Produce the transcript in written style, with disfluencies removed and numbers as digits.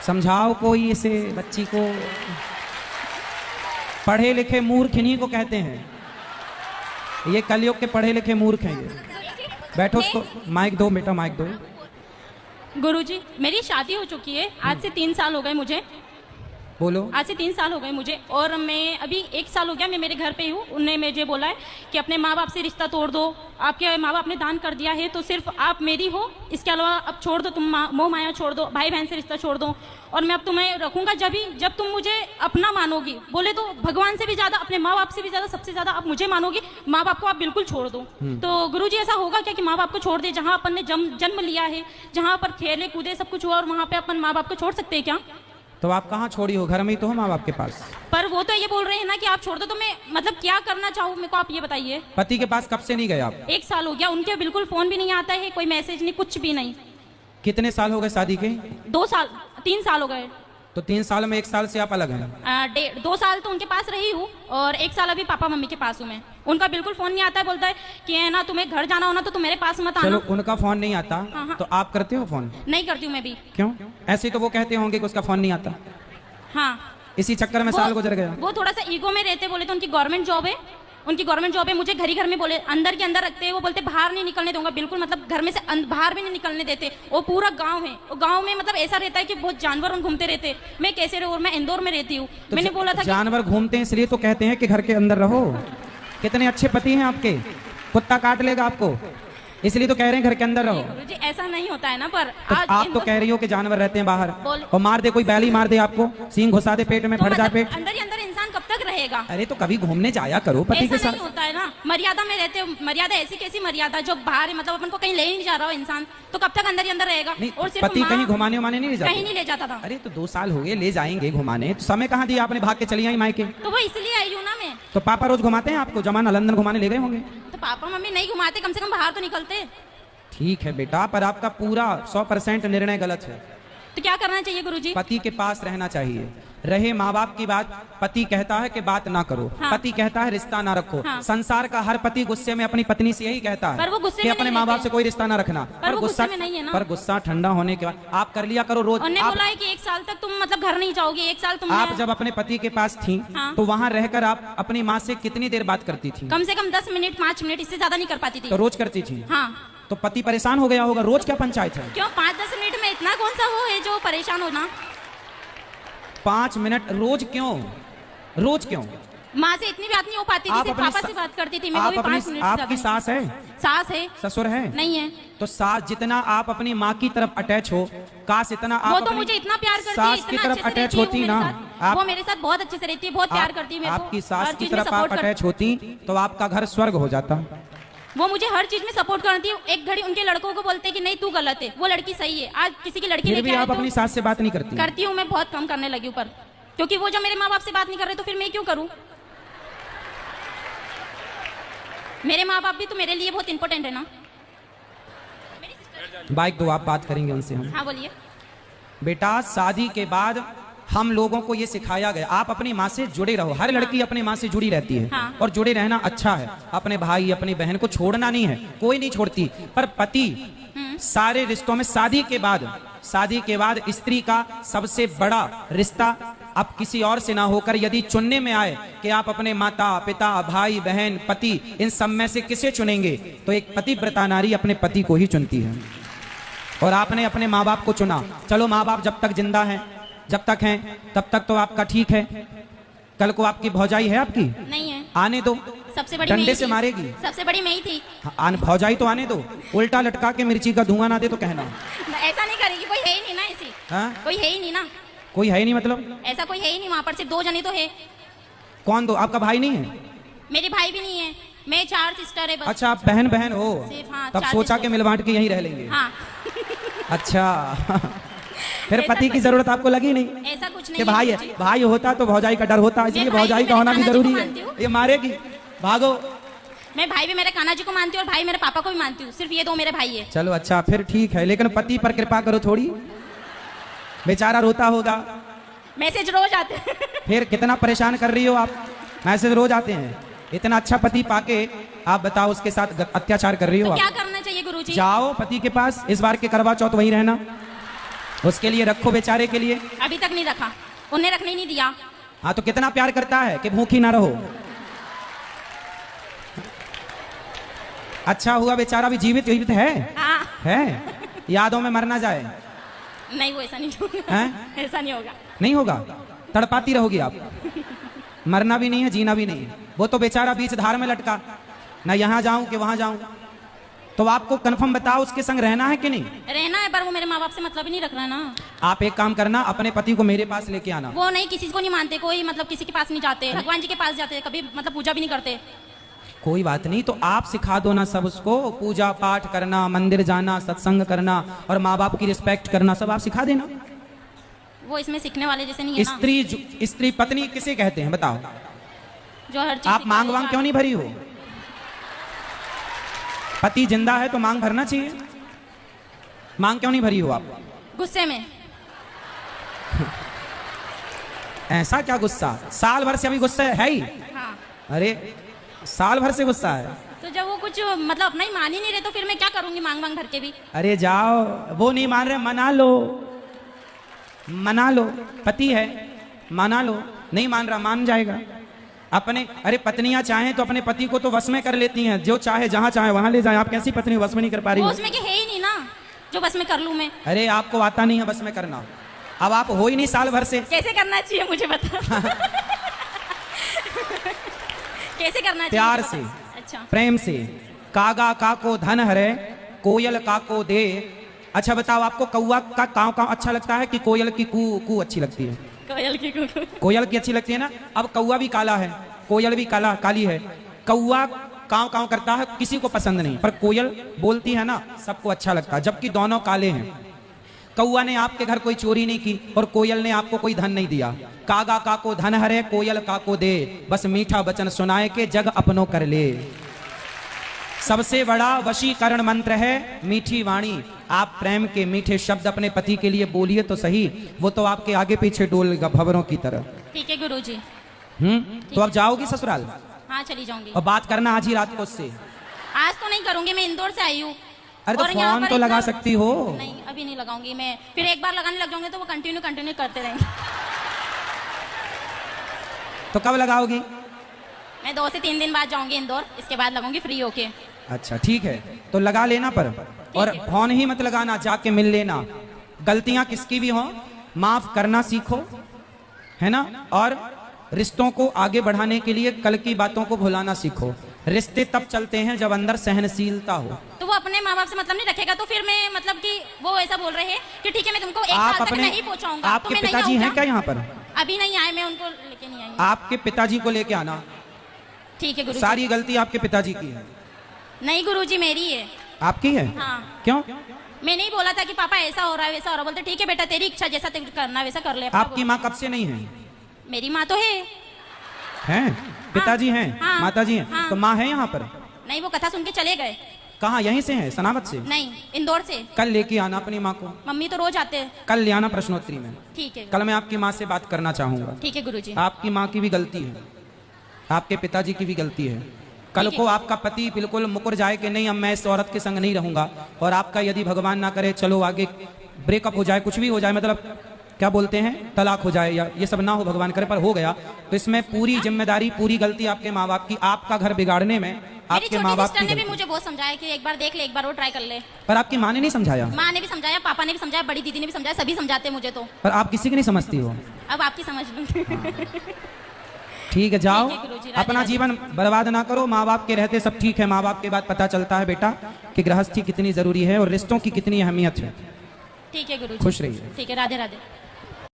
समझाओ कोई इसे बच्ची को। पढ़े लिखे मूर्ख इन्हीं को कहते हैं, ये कलयुग के पढ़े लिखे मूर्ख हैं ये। बैठो, उसको माइक दो बेटा, माइक दो। गुरुजी, मेरी शादी हो चुकी है, आज से 3 साल हो गए मुझे। बोलो। आज से 3 साल हो गए मुझे, और मैं अभी 1 साल हो गया मैं मेरे घर पे ही हूँ। उनने मुझे बोला है कि अपने माँ बाप से रिश्ता तोड़ दो, आपके माँ बाप ने दान कर दिया है तो सिर्फ आप मेरी हो, इसके अलावा अब छोड़ दो, तुम मोह माया छोड़ दो, भाई बहन से रिश्ता छोड़ दो, और मैं अब तुम्हें रखूंगा जब तुम मुझे अपना मानोगी। बोले तो भगवान से भी ज्यादा, अपने माँ बाप से भी ज्यादा, सबसे ज्यादा आप मुझे मानोगी, माँ बाप को आप बिल्कुल छोड़ दो। तो गुरुजी ऐसा होगा क्या कि माँ बाप को छोड़ दे? जहाँ अपन ने जन्म लिया है, जहाँ पर खेले कूदे सब कुछ हुआ, और वहाँ पे अपन माँ बाप को छोड़ सकते हैं क्या? तो आप कहाँ छोड़ी हो? घर में ही तो हो माँ बाप के पास। पर वो तो ये बोल रहे हैं ना कि आप छोड़ दो, तो मैं मतलब क्या करना चाहूँ मेरे को आप ये बताइए। पति के पास कब से नहीं गए आप? 1 साल हो गया, उनके बिल्कुल फोन भी नहीं आता है, कोई मैसेज नहीं, कुछ भी नहीं। कितने साल हो गए शादी के? 2 साल 3 साल हो गए। तो 3 साल में 1 साल से आप अलग हैं? 2 साल तो उनके पास रही हूँ, और 1 साल अभी पापा मम्मी के पास हूँ मैं। उनका बिल्कुल फोन नहीं आता है, बोलता है कि है ना तुम्हें घर जाना हो ना तो तुम मेरे पास मत आना। चलो, उनका फोन नहीं आता। हाँ। तो आप करते हो फोन? नहीं करती हूँ मैं भी। क्यों? ऐसे तो वो कहते होंगे कि उसका फोन नहीं आता। हाँ, इसी चक्कर में साल गुजर गया। वो थोड़ा सा ईगो में रहते, बोले तो उनकी गवर्नमेंट जॉब है, उनकी गवर्नमेंट जॉब है। मुझे घर ही घर में बोले, अंदर के अंदर रखते हैं, वो बोलते बाहर नहीं निकलने दूंगा बिल्कुल, मतलब घर में से बाहर भी नहीं निकलने देते। वो पूरा गांव है, वो गांव में मतलब ऐसा रहता है कि बहुत जानवर घूमते रहते। मैं कैसे रहूं? मैं इंदौर में रहती हूँ। तो मैंने बोला था जानवर घूमते हैं इसलिए तो कहते हैं कि घर के अंदर रहो। कितने अच्छे पति हैं आपके, कुत्ता काट लेगा आपको, इसलिए तो कह रहे हैं घर के अंदर रहो। गुरुजी ऐसा नहीं होता है ना, पर तो आप तो कह रही हो कि जानवर रहते हैं बाहर, और मार दे, कोई बैली मार दे आपको, सींग घुसा दे पेट में, फट जाए पेट। अंदर ही अंदर इंसान कब तक रहेगा? अरे तो कभी घूमने जाया करो पति के साथ। नहीं होता है ना, मर्यादा में रहते हो। मर्यादा ऐसी कैसी मर्यादा जो बाहर है, मतलब अपन को कहीं ले ही नहीं जा रहा हो इंसान, तो कब तक अंदर ही अंदर रहेगा? और पति कहीं घुमाने उमाने नहीं ले जाता? कहीं नहीं ले जाता था। अरे तो 2 साल हो गए, ले जाएंगे घुमाने, तो समय कहाँ दिया आपने? भाग के चली आई मायके। तो वो इसलिए आई हूँ ना मैं। तो पापा रोज घुमाते हैं आपको? जमाना लंदन घुमाने ले गए होंगे। तो पापा मम्मी नहीं घुमाते, कम से कम बाहर तो निकलते। ठीक है बेटा, पर आपका पूरा 100% निर्णय गलत है। तो क्या करना चाहिए गुरुजी? पति के पास रहना चाहिए। रहे माँ बाप की बात, पति कहता है कि बात ना करो। हाँ। पति कहता है रिश्ता ना रखो। हाँ। संसार का हर पति गुस्से में अपनी पत्नी से यही कहता है, पर वो गुस्से कि में अपने माँ बाप से कोई रिश्ता ना रखना। पर गुस्सा ठंडा होने के बाद आप कर लिया करो रोज। उन्होंने बोला है कि 1 साल तक तुम मतलब घर नहीं जाओगी, 1 साल तुम। आप जब अपने पति के पास थी, हाँ। तो वहाँ रहकर आप अपनी माँ से कितनी देर बात करती थी? कम से कम 10 मिनट 5 मिनट, इससे ज्यादा नहीं कर पाती थी। तो रोज करती थी? हाँ। तो पति परेशान हो गया होगा, रोज क्या पंचायत है? क्यों 5-10 मिनट में इतना कौन सा वो है जो परेशान होना? 5 मिनट रोज क्यों? रोज क्यों? माँ से इतनी बात नहीं हो पाती थी, सिर्फ पापा से बात करती थी मैं, वो भी 5 मिनट। आपकी सास है? सास है। ससुर है? नहीं है। तो सास जितना आप अपनी माँ की तरफ अटैच हो, काश इतना आप वो तो मुझे इतना प्यार करती है, सास की तरफ अटैच होती ना। वो मेरे साथ बहुत अच्छे से रहती है, बहुत प्यार करती है मेरे को। आपकी सास की तरफ आप अटैच होती तो आपका घर स्वर्ग हो जाता। वो मुझे हर चीज में सपोर्ट करती है। एक घड़ी उनके लड़कों को बोलते हैं कि नहीं तू गलत है, वो लड़की सही है। आज किसी की लड़की फिर भी आप अपनी सास से बात नहीं करती? करती हूँ, मैं बहुत कम करने लगी हूँ, पर क्योंकि वो जब मेरे माँ बाप से बात नहीं कर रहे तो फिर मैं क्यों करूँ? मेरे माँ बाप भी तो मेरे लिए बहुत इंपॉर्टेंट है ना। बाइक दो, आप बात करेंगे उनसे हम। हाँ बोलिए। बेटा, शादी के बाद हम लोगों को ये सिखाया गया, आप अपनी माँ से जुड़े रहो। हर लड़की अपनी माँ से जुड़ी रहती है। हाँ। और जुड़े रहना अच्छा है। अपने भाई अपनी बहन को छोड़ना नहीं है, कोई नहीं छोड़ती। पर पति सारे रिश्तों में शादी के बाद स्त्री का सबसे बड़ा रिश्ता अब किसी और से ना होकर यदि चुनने में आए कि आप अपने माता पिता भाई बहन पति इन सब में से किसे चुनेंगे, तो एक पतिव्रता नारी अपने पति को ही चुनती है। और आपने अपने माँ बाप को चुना। चलो, माँ बाप जब तक जिंदा हैं, जब तक हैं तब तक तो आपका ठीक है। कल को आपकी भौजाई है आपकी? नहीं है। आने दो, सबसे बड़ी डंडे से मारेगी। सबसे बड़ी मैं ही थी। भौजाई तो आने दो, उल्टा लटका के मिर्ची का धुआं ना दे तो कहना। ऐसा नहीं करेगी, कोई है ही नहीं ना ऐसी। हाँ? कोई है ही नहीं ना। कोई है ही नहीं मतलब? ऐसा कोई है ही नहीं, वहाँ पर सिर्फ 2 जने तो है। कौन 2? आपका भाई नहीं है? मेरे भाई भी नहीं है, मैं 4 सिस्टर है बस। अच्छा, आप बहन बहन हो। हाँ, तब सोचा के मिल बांट के यहीं रह लेंगे। हाँ। अच्छा। फिर पति की जरूरत आपको लगी नहीं? ऐसा कुछ नहीं कि भाई है, भाई होता तो भौजाई का डर होता, इसलिए भौजाई का होना भी जरूरी है। ये मारेगी, भागो। मैं भाई भी मेरे कान्हा जी को मानती हूँ और भाई मेरे पापा को भी मानती हूँ, सिर्फ ये 2 मेरे भाई है। चलो अच्छा, फिर ठीक है, लेकिन पति पर कृपा करो थोड़ी, बेचारा रोता होगा। मैसेज रोज आते हैं। फिर कितना परेशान कर रही हो आप? मैसेज रोज आते हैं। इतना अच्छा पति पाके आप बताओ उसके साथ अत्याचार कर रही हो। तो क्या करना चाहिए गुरुजी? जाओ पति के पास, इस बार के करवा चौथ वहीं रहना। उसके लिए रखो बेचारे के लिए। अभी तक नहीं रखा, उन्हें रखने ही नहीं दिया। हाँ तो कितना प्यार करता है कि भूखी ना रहो। अच्छा हुआ बेचारा भी जीवित जीवित है। हाँ। है, यादों में मर ना जाए। नहीं वो ऐसा नहीं होगा। हैं? ऐसा नहीं होगा। नहीं होगा, तड़पाती रहोगी आप। मरना भी नहीं है, जीना भी नहीं है। वो तो बेचारा बीच धार में लटका, ना यहाँ जाऊं कि वहां जाऊं। तो आपको कंफर्म बताओ उसके संग रहना है कि नहीं? रहना है, पर वो मेरे माँ बाप से मतलब ही नहीं रख रहा है ना। आप एक काम करना, अपने पति को मेरे पास लेके आना। वो नहीं, किसी को नहीं मानते, कोई मतलब किसी के पास नहीं जाते, भगवान जी के पास जाते, कभी मतलब पूजा भी नहीं करते। कोई बात नहीं, तो आप सिखा दो ना सब उसको, पूजा पाठ करना, मंदिर जाना, सत्संग करना और माँ बाप की रिस्पेक्ट करना, सब आप सिखा देना। वो इसमें सीखने वाले जैसे नहीं है ना। स्त्री पत्नी किसे कहते हैं बताओ? जो हर चीज आप मांग वांग क्यों नहीं भरी हो? पति जिंदा है तो मांग भरना चाहिए। मांग क्यों नहीं भरी हो आप? गुस्से में। ऐसा क्या गुस्सा? साल भर से अभी गुस्सा है ही? हाँ। अरे साल भर से गुस्सा है तो जब वो कुछ मतलब अपना ही मान ही नहीं रहे तो फिर मैं क्या करूंगी मांग मांग भर के भी? अरे जाओ, वो नहीं मान रहे, मना लो, मना लो। पति है, मना लो। नहीं मान रहा, मान जाएगा। अपने अरे पत्नियां चाहें तो अपने पति को तो वश में कर लेती हैं, जो चाहे जहां चाहे वहां ले जाए। आप कैसी पत्नी वश में नहीं कर पा रही वो हो? उसमें के है ही नहीं ना जो बस में कर लूं मैं। अरे आपको आता नहीं है बस में करना। अब आप हो ही नहीं साल भर से। कैसे करना चाहिए मुझे बता। कैसे करना चाहिए? प्यार से, अच्छा प्रेम से। कागा का को धन हरे, कोयल का को दे। अच्छा बताओ, आपको कौवा का काव काव अच्छा लगता है कि कोयल की कू कू अच्छी लगती है? कोयल की कू। कोयल की अच्छी लगती है ना। अब कौवा भी काला है, कोयल भी काली है। कौवा काव काव करता है, किसी को पसंद नहीं, पर कोयल बोलती है ना, सबको अच्छा लगता है, जबकि दोनों काले हैं। कौवा ने आपके घर कोई चोरी नहीं की और कोयल ने आपको कोई धन नहीं दिया। कागा का को धन हरे, कोयल का को दे, बस मीठा वचन सुनाए के जग अपनों कर ले। सबसे बड़ा वशीकरण मंत्र है मीठी वाणी। आप प्रेम के मीठे शब्द अपने पति के लिए बोलिए तो सही, वो तो आपके आगे पीछे डोलेगा भंवरों की तरह। ठीक है गुरुजी। तो अब जाओगी ससुराल? हाँ चली जाऊंगी। और बात करना आज ही रात को उससे। आज तो नहीं करूंगी, मैं इंदौर से आई हूँ। अरे तो फोन तो लगा सकती हो। नहीं अभी नहीं लगाऊंगी मैं, फिर एक बार लगाने लग जाऊंगे तो वो कंटिन्यू करते रहेंगे। तो कब लगाओगी? मैं 2 से 3 दिन बाद जाऊंगी इंदौर, इसके बाद लगाऊंगी फ्री होके। अच्छा ठीक है, तो लगा लेना पर, और फोन ही मत लगाना, जाके मिल लेना। गलतियां किसकी भी हो माफ करना सीखो, है ना। और रिश्तों को आगे बढ़ाने के लिए कल की बातों को भुलाना सीखो। रिश्ते तब चलते हैं जब अंदर सहनशीलता हो। तो वो अपने माँ बाप से मतलब नहीं रखेगा तो फिर मैं मतलब कि वो ऐसा बोल रहे हैं कि ठीक है मैं तुमको 1 साल तक नहीं पहुंचाऊंगा। आपके पिताजी हैं क्या यहाँ पर? अभी नहीं आए, मैं उनको लेके नहीं आई। आपके पिताजी को लेके आना। ठीक है गुरुजी। सारी गलती आपके पिताजी की है। नहीं गुरुजी मेरी है। आपकी है? हाँ। क्यों? मैं नहीं बोला था कि पापा ऐसा हो रहा है वैसा हो रहा है, बोलते ठीक है बेटा तेरी इच्छा जैसा तेरे करना वैसा कर ले। आपकी माँ कब से नहीं है? मेरी माँ तो है। हैं? पिताजी हैं? हाँ, माताजी हैं? हाँ। तो माँ है यहाँ पर? नहीं वो कथा सुन के चले गए। कहाँ? यहीं से हैं, सनावत से? नहीं इंदौर से। कल लेके आना अपनी माँ को। मम्मी तो रोज आते हैं। कल ले आना प्रश्नोत्तरी में। ठीक है। कल मैं आपकी माँ से बात करना चाहूंगा। ठीक है गुरुजी। आपकी माँ की भी गलती है, आपके पिताजी की भी गलती है। कल को आपका पति बिल्कुल मुकर जाए कि नहीं अब मैं इस औरत के संग नहीं रहूंगा, और आपका यदि भगवान ना करे चलो आगे ब्रेकअप हो जाए, कुछ भी हो जाए, मतलब क्या बोलते हैं तलाक हो जाए, या ये सब ना हो भगवान करे, पर हो गया तो इसमें पूरी जिम्मेदारी पूरी गलती आपके माँ बाप की। आपका घर बिगाड़ने में आपके माँ बाप की ने भी गलती। मुझे बहुत समझाया कि एक बार देख ले, एक बार वो ट्राई कर ले। पर आपकी माँ ने नहीं समझाया? माँ ने भी समझाया, पापा ने भी समझाया, बड़ी दीदी ने भी समझाया, सभी समझाते मुझे तो। पर आप किसी की नहीं समझती हो। अब आपकी समझ लूंगी। ठीक है, जाओ ठीक है गुरुजी, राधे अपना राधे। जीवन बर्बाद ना करो। माँ बाप के रहते सब ठीक है, माँ बाप के बाद पता चलता है बेटा कि गृहस्थी कितनी जरूरी है और रिश्तों की कितनी अहमियत है। ठीक है गुरुजी। खुश रहिए। ठीक है, राधे राधे।